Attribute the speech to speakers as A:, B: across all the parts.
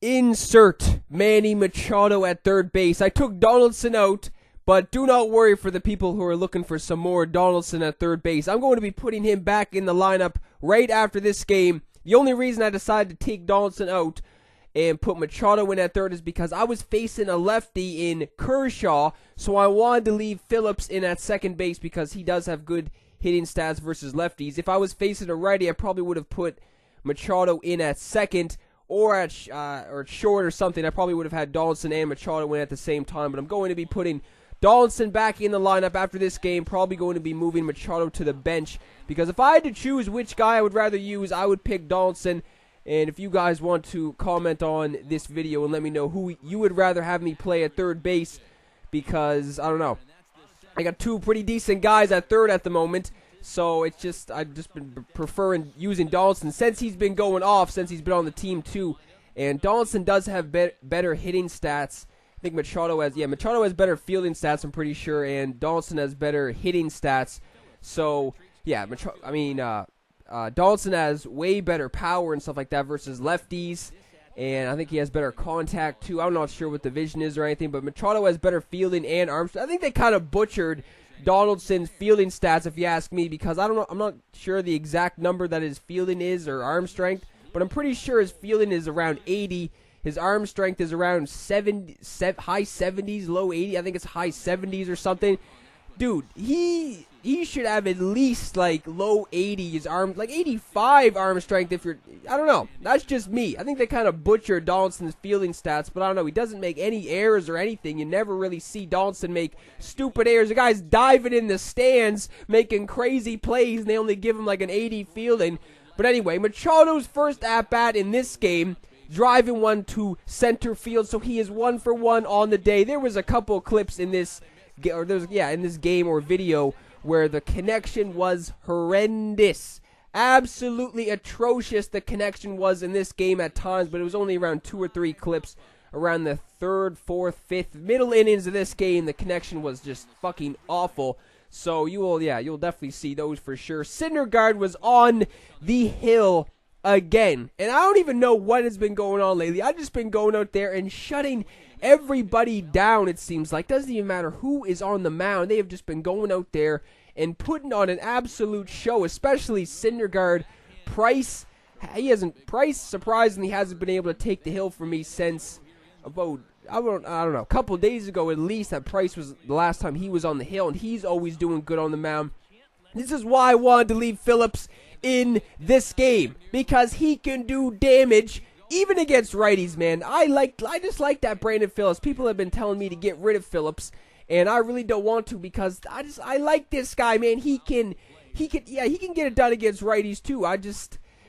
A: Insert Manny Machado at third base. I took Donaldson out, but do not worry for the people who are looking for some more Donaldson at third base. I'm going to be putting him back in the lineup right after this game. The only reason I decided to take Donaldson out and put Machado in at third is because I was facing a lefty in Kershaw, so I wanted to leave Phillips in at second base because he does have good hitting stats versus lefties. If I was facing a righty, I probably would have put Machado in at second or at short or something. I probably would have had Donaldson and Machado in at the same time, but I'm going to be putting Donaldson back in the lineup after this game, probably going to be moving Machado to the bench, because if I had to choose which guy I would rather use, I would pick Donaldson. And if you guys want to comment on this video and let me know who you would rather have me play at third base, because, I don't know, I got two pretty decent guys at third at the moment, so it's just, I've just been preferring using Donaldson since he's been going off, since he's been on the team too. And Donaldson does have better hitting stats. I think Machado has better fielding stats, I'm pretty sure, and Donaldson has better hitting stats. So, yeah, Donaldson has way better power and stuff like that versus lefties, and I think he has better contact too. I'm not sure what the vision is or anything, but Machado has better fielding and arm strength. I think they kind of butchered Donaldson's fielding stats, if you ask me, because I'm not sure the exact number that his fielding is or arm strength, but I'm pretty sure his fielding is around 80. His arm strength is around high 70s, low 80. I think it's high 70s or something. Dude, he should have at least like low 80s arm, like 85 arm strength if you're, I don't know. That's just me. I think they kind of butchered Donaldson's fielding stats, but I don't know. He doesn't make any errors or anything. You never really see Donaldson make stupid errors. The guy's diving in the stands, making crazy plays, and they only give him like an 80 fielding. But anyway, Machado's first at-bat in this game, driving one to center field, so he is 1 for 1 on the day. There was a couple clips in this in this game or video where the connection was horrendous. Absolutely atrocious the connection was in this game at times, but it was only around 2 or 3 clips around the 3rd, 4th, 5th, middle innings of this game. The connection was just fucking awful. So you'll definitely see those for sure. Syndergaard was on the hill again, and I don't even know what has been going on lately. I've just been going out there and shutting everybody down, it seems like. Doesn't even matter who is on the mound. They have just been going out there and putting on an absolute show, especially Syndergaard. Price surprisingly hasn't been able to take the hill for me since about, I don't know, a couple of days ago at least. That Price was the last time he was on the hill, and he's always doing good on the mound. This is why I wanted to leave Phillips in this game, because he can do damage even against righties, man. I just like that Brandon Phillips. People have been telling me to get rid of Phillips, and I really don't want to, because I like this guy, man. He can get it done against righties too.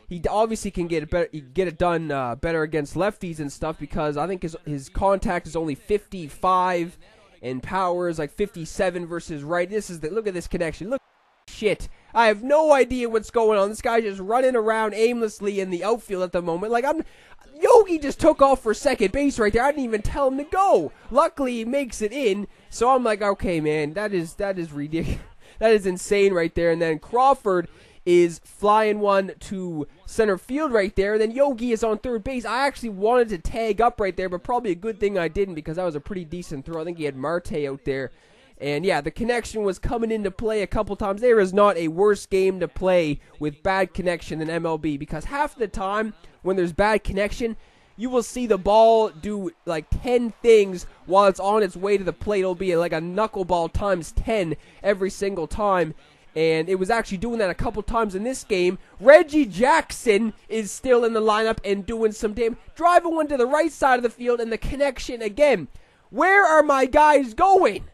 A: He obviously can get it done better against lefties and stuff, because I think his contact is only 55 and power is like 57 versus right. Look at this connection. Look, shit. I have no idea what's going on. This guy's just running around aimlessly in the outfield at the moment. Like, Yogi just took off for second base right there. I didn't even tell him to go. Luckily, he makes it in. So I'm like, okay, man, that is ridiculous. That is insane right there. And then Crawford is flying one to center field right there. And then Yogi is on third base. I actually wanted to tag up right there, but probably a good thing I didn't, because that was a pretty decent throw. I think he had Marte out there. And yeah, the connection was coming into play a couple times. There is not a worse game to play with bad connection than MLB, because half the time when there's bad connection, you will see the ball do like 10 things while it's on its way to the plate. It'll be like a knuckleball times 10 every single time. And it was actually doing that a couple times in this game. Reggie Jackson is still in the lineup and doing some damage. Driving one to the right side of the field, and the connection again. Where are my guys going?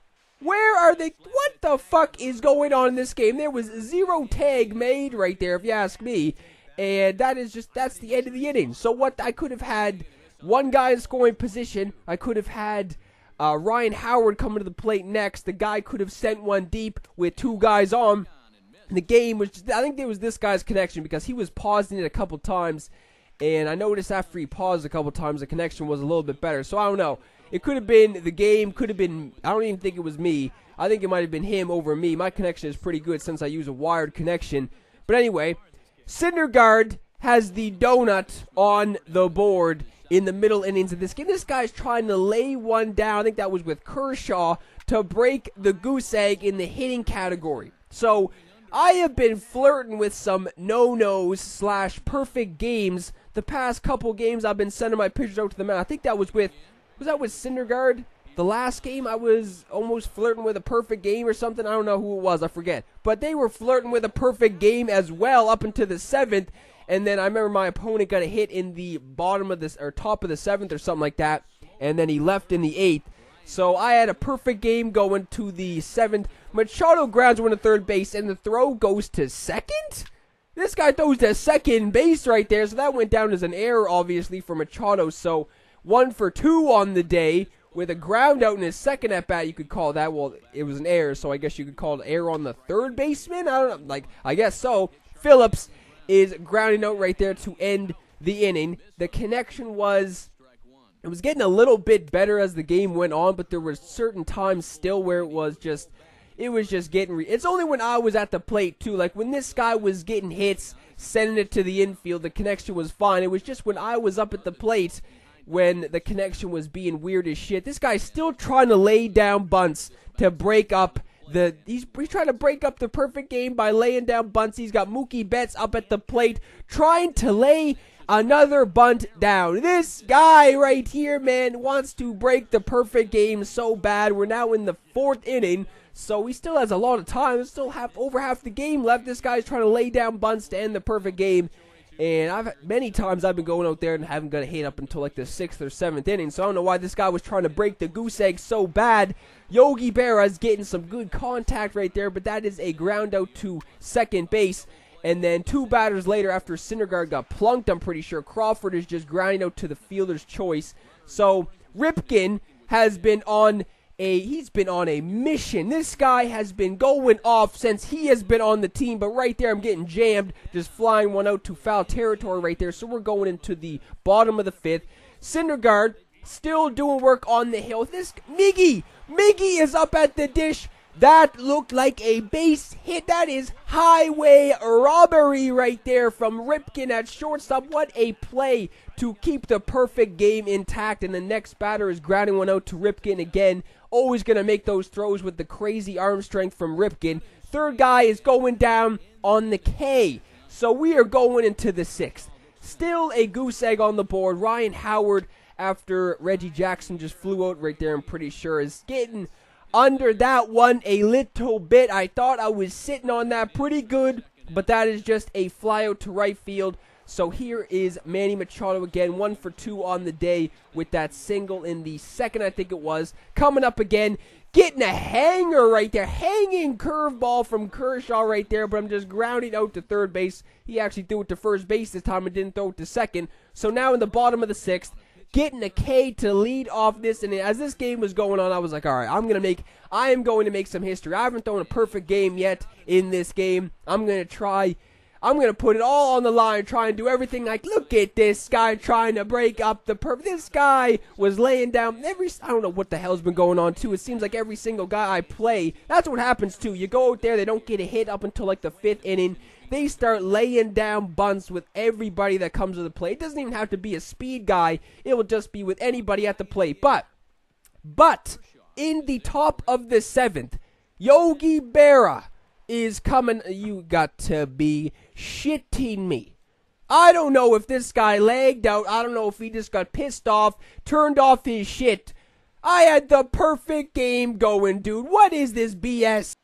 A: Where are they? What the fuck is going on in this game? There was 0 tag made right there, if you ask me. And that's the end of the inning. So what, I could have had one guy in scoring position. I could have had Ryan Howard coming to the plate next. The guy could have sent one deep with 2 guys on. And the game was I think there was this guy's connection, because he was pausing it a couple times. And I noticed after he paused a couple times, the connection was a little bit better. So I don't know. It could have been the game, could have been, I don't even think it was me. I think it might have been him over me. My connection is pretty good since I use a wired connection. But anyway, Syndergaard has the donut on the board in the middle innings of this game. This guy's trying to lay one down. I think that was with Kershaw to break the goose egg in the hitting category. So I have been flirting with some no-nos / perfect games. The past couple games I've been sending my pitchers out to the mound. I think that was with SYNDERGAARD? The last game I was almost flirting with a perfect game or something. I don't know who it was. I forget. But they were flirting with a perfect game as well up into the 7th. And then I remember my opponent got a hit in the bottom of this or top of the 7th or something like that. And then he left in the 8th. So I had a perfect game going to the 7th. Machado grounds one to third base and the throw goes to second? This guy throws to second base right there. So that went down as an error obviously for Machado. So 1 for 2 on the day. With a ground out in his second at bat, you could call that. Well, it was an error, so I guess you could call it error on the third baseman. I don't know. I guess so. Phillips is grounding out right there to end the inning. The connection was getting a little bit better as the game went on, but there were certain times still where it was just getting. It's only when I was at the plate too. Like when this guy was getting hits, sending it to the infield, the connection was fine. It was just when I was up at the plate, when the connection was being weird as shit. This guy's still trying to lay down bunts to break up he's trying to break up the perfect game by laying down bunts. He's got Mookie Betts up at the plate trying to lay another bunt down. This guy right here, man, wants to break the perfect game so bad. We're now in the 4th inning, so he still has a lot of time. There's still over half the game left. This guy's trying to lay down bunts to end the perfect game. And many times I've been going out there and haven't got a hit up until like the 6th or 7th inning. So I don't know why this guy was trying to break the goose egg so bad. Yogi Berra's getting some good contact right there, but that is a ground out to second base. And then 2 batters later, after Syndergaard got plunked, I'm pretty sure Crawford is just grounding out to the fielder's choice. So Ripken has been on a mission. This guy has been going off since he has been on the team, but right there I'm getting jammed, just flying one out to foul territory right there. So we're going into the bottom of the 5th. Syndergaard still doing work on the hill. This Miggy is up at the dish. That looked like a base hit. That is highway robbery right there from Ripken at shortstop. What a play to keep the perfect game intact. And the next batter is grounding one out to Ripken again. Always going to make those throws with the crazy arm strength from Ripken. Third guy is going down on the K. So we are going into the 6th. Still a goose egg on the board. Ryan Howard, after Reggie Jackson just flew out right there, I'm pretty sure, is getting under that one a little bit. I thought I was sitting on that pretty good, but that is just a fly out to right field. So here is Manny Machado again, 1 for 2 on the day with that single in the 2nd, I think it was. Coming up again, getting a hanger right there. Hanging curveball from Kershaw right there, but I'm just grounding out to third base. He actually threw it to first base this time and didn't throw it to second. So now in the bottom of the 6th, getting a K to lead off this. And as this game was going on, I was like, all right, I am going to make some history. I haven't thrown a perfect game yet in this game. I'm going to put it all on the line, try and do everything. Like, look at this guy trying to break up the This guy was laying down I don't know what the hell's been going on, too. It seems like every single guy I play, that's what happens, too. You go out there, they don't get a hit up until, like, the 5th inning. They start laying down bunts with everybody that comes to the plate. It doesn't even have to be a speed guy. It will just be with anybody at the plate. But, in the top of the 7th, Yogi Berra is coming. You got to be shitting me. I don't know if this guy lagged out. I don't know if he just got pissed off, turned off his shit. I had the perfect game going, dude. What is this BS?